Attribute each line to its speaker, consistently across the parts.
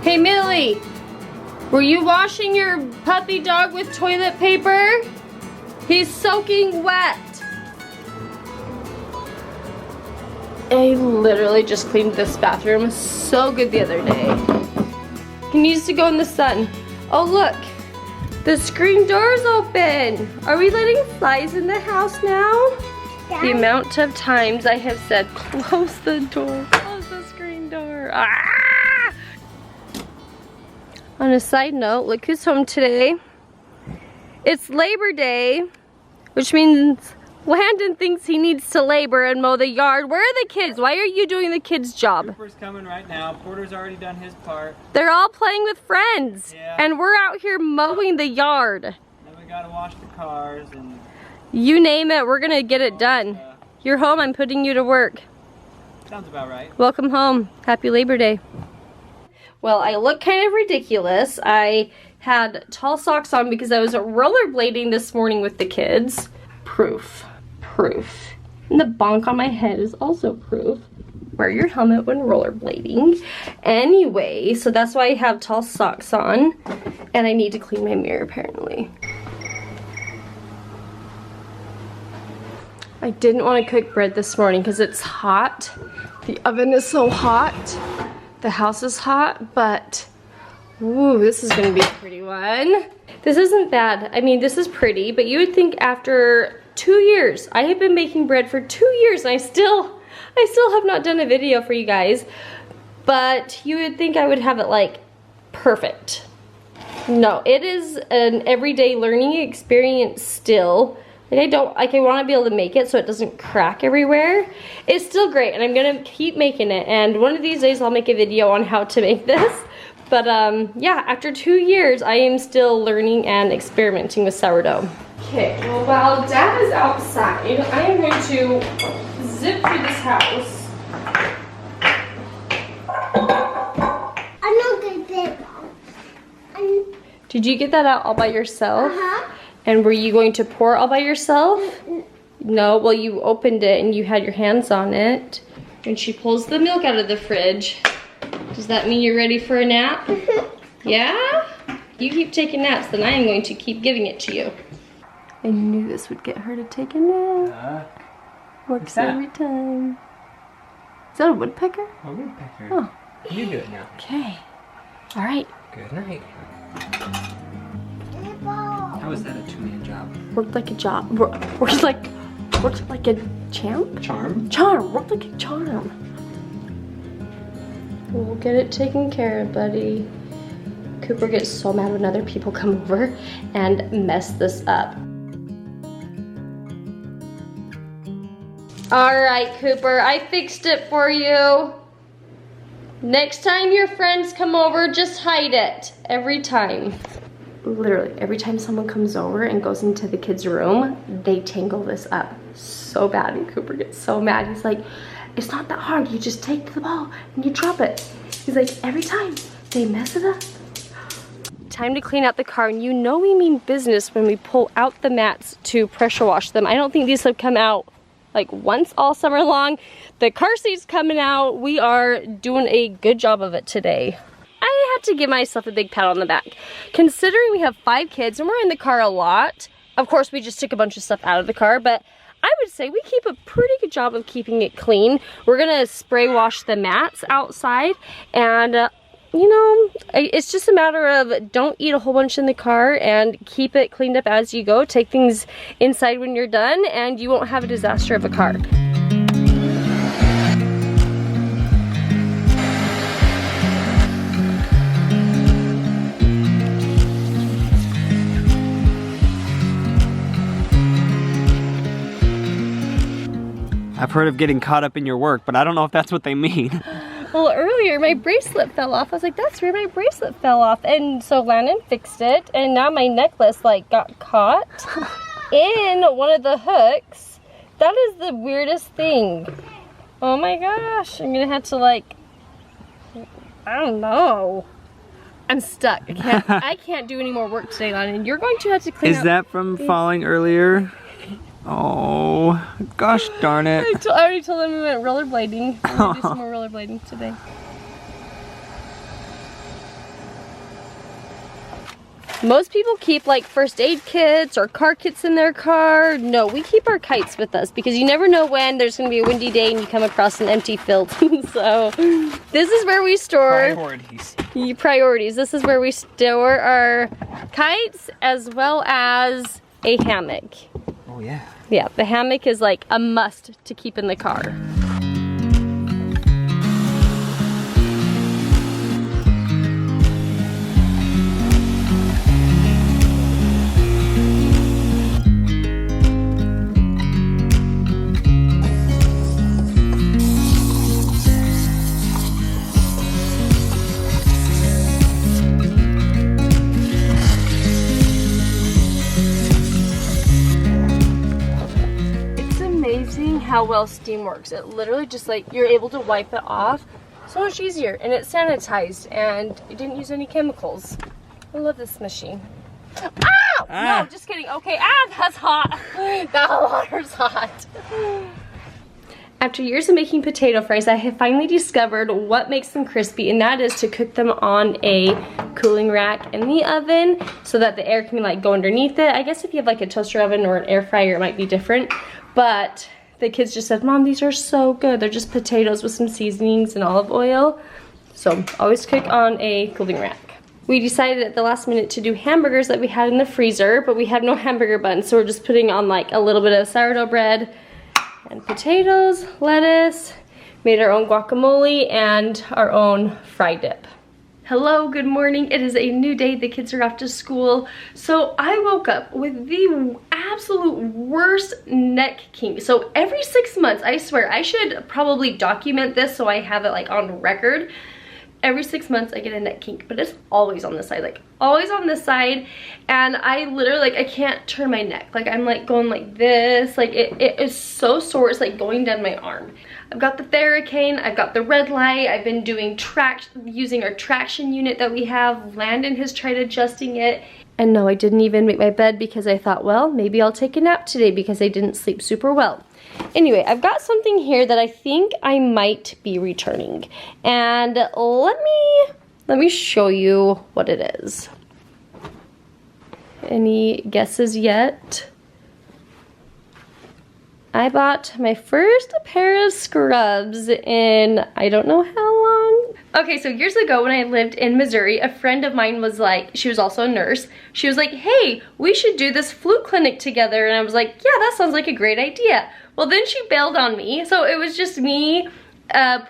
Speaker 1: Hey Millie, were you washing your puppy dog with toilet paper? He's soaking wet. I literally just cleaned this bathroom so good the other day. It needs to go in the sun. Oh look, the screen door's open. Are we letting flies in the house now? Yeah. The amount of times I have said, close the door, close the screen door. Ah! On a side note, look who's home today. It's Labor Day, which means Landon thinks he needs to labor and mow the yard. Where are the kids? Why are you doing the kids' job?
Speaker 2: Cooper's coming right now. Porter's already done his part.
Speaker 1: They're all playing with friends.
Speaker 2: Yeah.
Speaker 1: And we're out here mowing the yard.
Speaker 2: Then we gotta wash the cars and...
Speaker 1: You name it, we're gonna get it done. You're home, I'm putting you to work.
Speaker 2: Sounds about right.
Speaker 1: Welcome home. Happy Labor Day. Well, I look kind of ridiculous. I had tall socks on because I was rollerblading this morning with the kids. Proof. And the bonk on my head is also proof. Wear your helmet when rollerblading. Anyway, so that's why I have tall socks on. And I need to clean my mirror apparently. I didn't want to cook bread this morning because it's hot. The oven is so hot. The house is hot, but ooh, this is gonna be a pretty one. This isn't bad. I mean, this is pretty, but you would think after 2 years, I have been making bread for 2 years and I still have not done a video for you guys, but you would think I would have it like perfect. No, it is an everyday learning experience still. Like I want to be able to make it so it doesn't crack everywhere. It's still great and I'm gonna keep making it, and one of these days I'll make a video on how to make this. But yeah, after 2 years I am still learning and experimenting with sourdough. Okay, well while Dad is outside, I am going to zip through this house.
Speaker 3: I'm not gonna zip.
Speaker 1: Did you get that out all by yourself?
Speaker 3: Uh-huh.
Speaker 1: And were you going to pour all by yourself? No, well you opened it and you had your hands on it. And she pulls the milk out of the fridge. Does that mean you're ready for a nap? Yeah? You keep taking naps, then I am going to keep giving it to you. I knew this would get her to take a nap. Works every time. Is that a woodpecker?
Speaker 2: A woodpecker.
Speaker 1: Oh.
Speaker 2: You do it now.
Speaker 1: Okay. All right.
Speaker 2: Good night. How was that a two-man job?
Speaker 1: Worked like a job. Worked like a champ?
Speaker 2: Charm?
Speaker 1: Charm. Worked like a charm. We'll get it taken care of, buddy. Cooper gets so mad when other people come over and mess this up. All right, Cooper, I fixed it for you. Next time your friends come over, just hide it. Every time. Literally, every time someone comes over and goes into the kids' room, they tangle this up so bad, and Cooper gets so mad. He's like, it's not that hard. You just take the ball and you drop it. He's like, every time they mess it up. Time to clean out the car, and you know we mean business when we pull out the mats to pressure wash them. I don't think these have come out like once all summer long. The car seat's coming out. We are doing a good job of it today. I had to give myself a big pat on the back. Considering we have 5 kids and we're in the car a lot, of course we just took a bunch of stuff out of the car, but I would say we keep a pretty good job of keeping it clean. We're gonna spray wash the mats outside, and you know, it's just a matter of don't eat a whole bunch in the car and keep it cleaned up as you go. Take things inside when you're done and you won't have a disaster of a car.
Speaker 2: I've heard of getting caught up in your work, but I don't know if that's what they mean.
Speaker 1: Well, earlier my bracelet fell off. I was like, that's where my bracelet fell off. And so Landon fixed it, and now my necklace like got caught in one of the hooks. That is the weirdest thing. Oh my gosh, I'm gonna have to like, I don't know. I'm stuck. I can't do any more work today, Landon. You're going to have to clean up.
Speaker 2: Is that from falling earlier? Oh, gosh darn it.
Speaker 1: I already told them we went rollerblading. I'm gonna do some more rollerblading today. Most people keep like first aid kits or car kits in their car. No, we keep our kites with us because you never know when there's gonna be a windy day and you come across an empty field. So this is where we store priorities. This is where we store our kites as well as a hammock.
Speaker 2: Oh yeah.
Speaker 1: Yeah, the hammock is like a must to keep in the car. How well steam works. It literally just like you're able to wipe it off so much easier, and it's sanitized and it didn't use any chemicals. I love this machine. Ow! No, just kidding. Okay, that's hot. That water's hot. After years of making potato fries, I have finally discovered what makes them crispy, and that is to cook them on a cooling rack in the oven so that the air can like go underneath it. I guess if you have like a toaster oven or an air fryer, it might be different, but the kids just said, Mom, these are so good. They're just potatoes with some seasonings and olive oil. So always cook on a cooling rack. We decided at the last minute to do hamburgers that we had in the freezer, but we have no hamburger buns. So we're just putting on like a little bit of sourdough bread and potatoes, lettuce, made our own guacamole and our own fry dip. Hello, good morning. It is a new day. The kids are off to school. So I woke up with the absolute worst neck kink. So every 6 months, I swear, I should probably document this so I have it like on record. Every 6 months I get a neck kink, but it's always on this side, like always on this side. And I literally, like, I can't turn my neck. Like I'm like going like this, like it is so sore. It's like going down my arm. I've got the Theracane, I've got the red light, I've been doing using our traction unit that we have. Landon has tried adjusting it. And no, I didn't even make my bed because I thought, well, maybe I'll take a nap today because I didn't sleep super well. Anyway, I've got something here that I think I might be returning. And let me show you what it is. Any guesses yet? I bought my first pair of scrubs in I don't know how long. Okay, so years ago when I lived in Missouri, a friend of mine was like, she was also a nurse. She was like, hey, we should do this flu clinic together. And I was like, yeah, that sounds like a great idea. Well, then she bailed on me. So it was just me.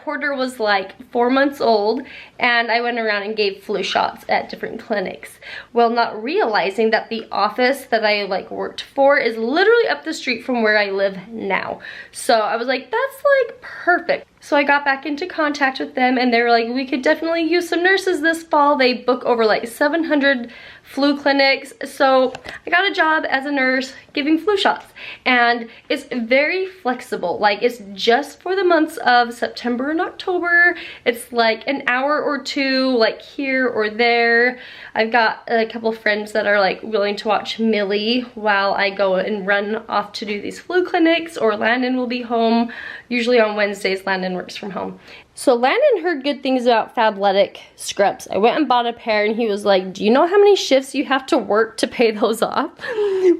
Speaker 1: Porter was like 4 months old, and I went around and gave flu shots at different clinics. Well, not realizing that the office that I like worked for is literally up the street from where I live now. So I was like, that's like perfect. So I got back into contact with them, and they were like, we could definitely use some nurses this fall. They book over like 700 flu clinics. So I got a job as a nurse giving flu shots, and it's very flexible. Like it's just for the months of September and October. It's like an hour or two, like here or there. I've got a couple friends that are like willing to watch Millie while I go and run off to do these flu clinics, or Landon will be home. Usually on Wednesdays, Landon works from home. So Landon heard good things about Fabletic scrubs. I went and bought a pair, and he was like, do you know how many shifts you have to work to pay those off?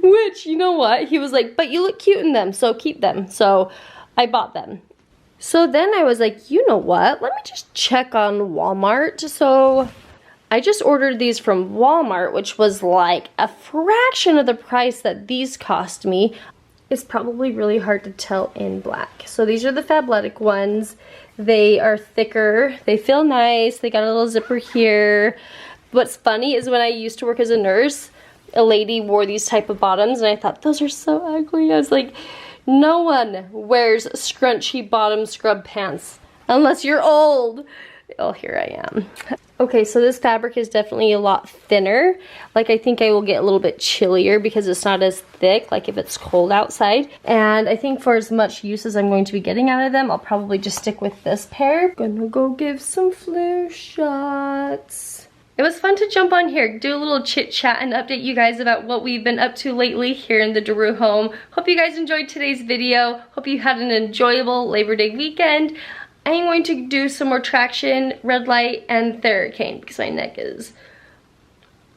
Speaker 1: Which, you know what? He was like, but you look cute in them, so keep them. So I bought them. So then I was like, you know what? Let me just check on Walmart. So I just ordered these from Walmart, which was like a fraction of the price that these cost me. It's probably really hard to tell in black. So these are the Fabletic ones. They are thicker, they feel nice, they got a little zipper here. What's funny is when I used to work as a nurse, a lady wore these type of bottoms, and I thought, those are so ugly. I was like, no one wears scrunchy bottom scrub pants unless you're old. Oh, here I am. Okay, so this fabric is definitely a lot thinner. Like, I think I will get a little bit chillier because it's not as thick, like if it's cold outside. And I think for as much use as I'm going to be getting out of them, I'll probably just stick with this pair. Gonna go give some flu shots. It was fun to jump on here, do a little chit chat and update you guys about what we've been up to lately here in the Deru home. Hope you guys enjoyed today's video. Hope you had an enjoyable Labor Day weekend. I am going to do some more traction, red light, and Theracane because my neck is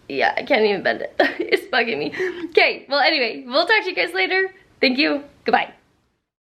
Speaker 1: Yeah, I can't even bend it. It's bugging me. Okay, well anyway, we'll talk to you guys later. Thank you. Goodbye.